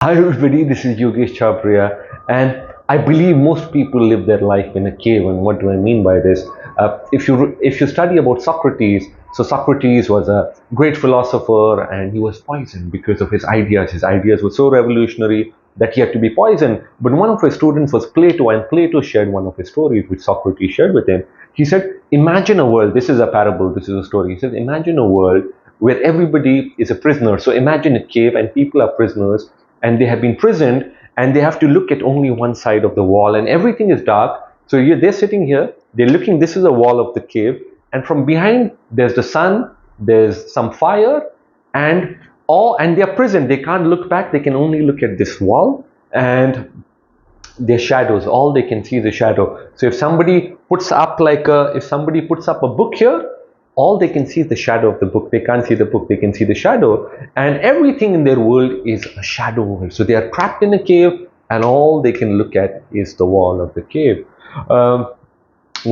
Hi everybody, this is Yogesh Chabria, and I believe most people live their life in a cave. And what do I mean by this? If you study about Socrates, so Socrates was a great philosopher, and he was poisoned because of his ideas. His ideas were so revolutionary that he had to be poisoned. But one of his students was Plato, and Plato shared one of his stories, which Socrates shared with him. He said, "Imagine a world. This is a parable. This is a story." He said, "Imagine a world where everybody is a prisoner. So imagine a cave, and people are prisoners." And they have been prisoned, and they have to look at only one side of the wall, and everything is dark. So they're sitting here, they're looking, this is a wall of the cave, and from behind there's the sun, there's some fire, and they're prisoned. They can't look back, they can only look at this wall, and their shadows, all they can see is a shadow. So if somebody puts up a book here, all they can see is the shadow of the book. They can't see the book, they can see the shadow, and everything in their world is a shadow world. So they are trapped in a cave, and all they can look at is the wall of the cave.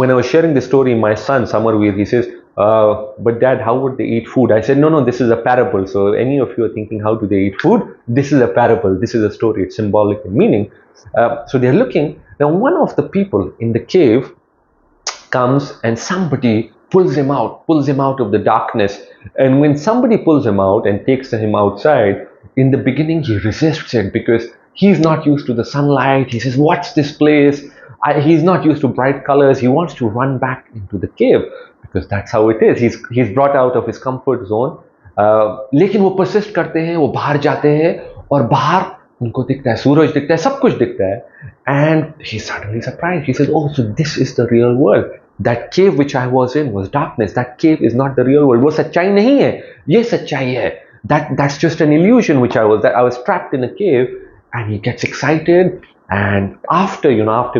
When I was sharing the story, my son Samarveer, he says, "But Dad, how would they eat food?" I said, "No, this is a parable. So any of you are thinking, how do they eat food? This is a parable. This is a story. It's symbolic in meaning." So they're looking. Now, one of the people in the cave comes, and somebody pulls him out of the darkness. And when somebody pulls him out and takes him outside, in the beginning he resists it because he's not used to the sunlight. He says, "What's this place?" He's not used to bright colors. He wants to run back into the cave because that's how it is. He's brought out of his comfort zone. लेकिन वो persist करते हैं, वो बाहर जाते हैं, और बाहर उनको दिखता है, सूरज दिखता है, सब कुछ दिखता है. And he's suddenly surprised. He says, "Oh, so this is the real world. That cave which I was in was darkness. That cave is not the real world. वो सच्चाई नहीं है, ये सच्चाई है. That's just an illusion which I was trapped in a cave." And he gets excited, and after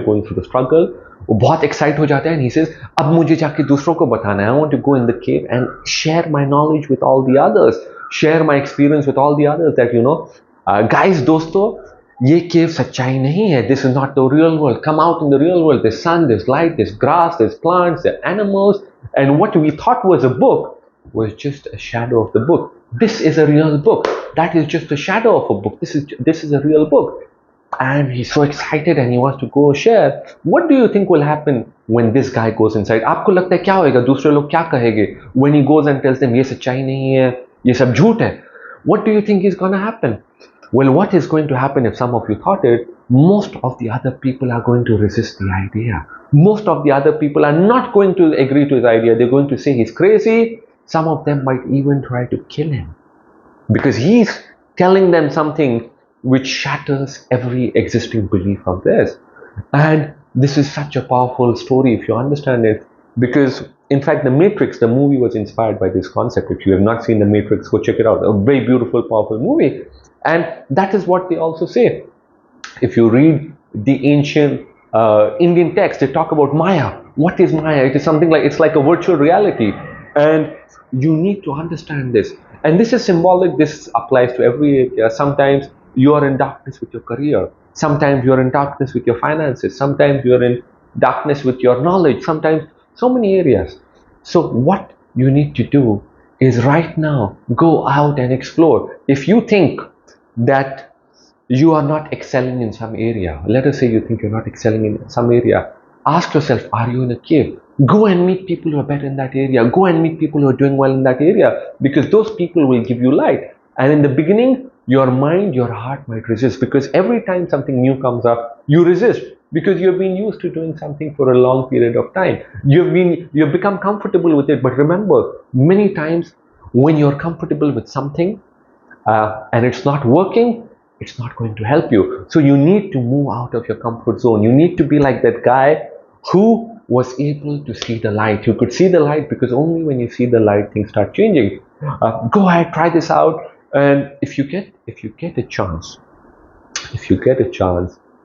going through the struggle, वो बहुत excite हो जाता है, and he says, "अब मुझे जाके दूसरों को बताना है. I want to go in the cave and share my knowledge with all the others, share my experience with all the others, that guys, दोस्तों, ये cave सच्चाई नहीं है. This is not the real world. Come out in the real world. There's sun, there's light, there's grass, there's plants, there's animals, and what we thought was a book was just a shadow of the book. This is a real book. That is just a shadow of a book. This is a real book." And he's so excited and he wants to go share. What do you think will happen when this guy goes inside? आपको लगता है क्या होएगा? दूसरे लोग क्या कहेंगे when he goes and tells them ये सच्चाई नहीं है, ये सब झूठ है? What do you think is going to happen? Well, what is going to happen, if some of you thought it, most of the other people are going to resist the idea. Most of the other people are not going to agree to his idea. They're going to say he's crazy. Some of them might even try to kill him because he's telling them something which shatters every existing belief of theirs. And this is such a powerful story if you understand it, because in fact the Matrix, the movie, was inspired by this concept. If you have not seen the Matrix, go check it out. A very beautiful, powerful movie. And that is what they also say. If you read the ancient Indian text, they talk about Maya. What is Maya? It is something like, it's like a virtual reality, and you need to understand this. And this is symbolic. This applies to every area. Sometimes you are in darkness with your career. Sometimes you are in darkness with your finances. Sometimes you are in darkness with your knowledge. Sometimes so many areas. So what you need to do is right now go out and explore. If you think that you are not excelling in some area, let us say you think you're not excelling in some area, ask yourself, are you in a cave? Go and meet people who are better in that area. Go and meet people who are doing well in that area, because those people will give you light. And in the beginning, your mind, your heart might resist, because every time something new comes up, you resist because you've been used to doing something for a long period of time. You've become comfortable with it. But remember, many times when you're comfortable with something and it's not working, it's not going to help you. So you need to move out of your comfort zone. You need to be like that guy who was able to see the light. You could see the light because only when you see the light, things start changing. Go ahead, try this out. And if you get a chance,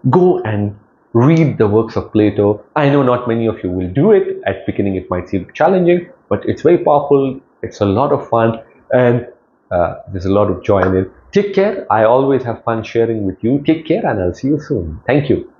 go and read the works of Plato. I know not many of you will do it. At beginning, it might seem challenging, but it's very powerful. It's a lot of fun, and there's a lot of joy in it. Take care. I always have fun sharing with you. Take care, and I'll see you soon. Thank you.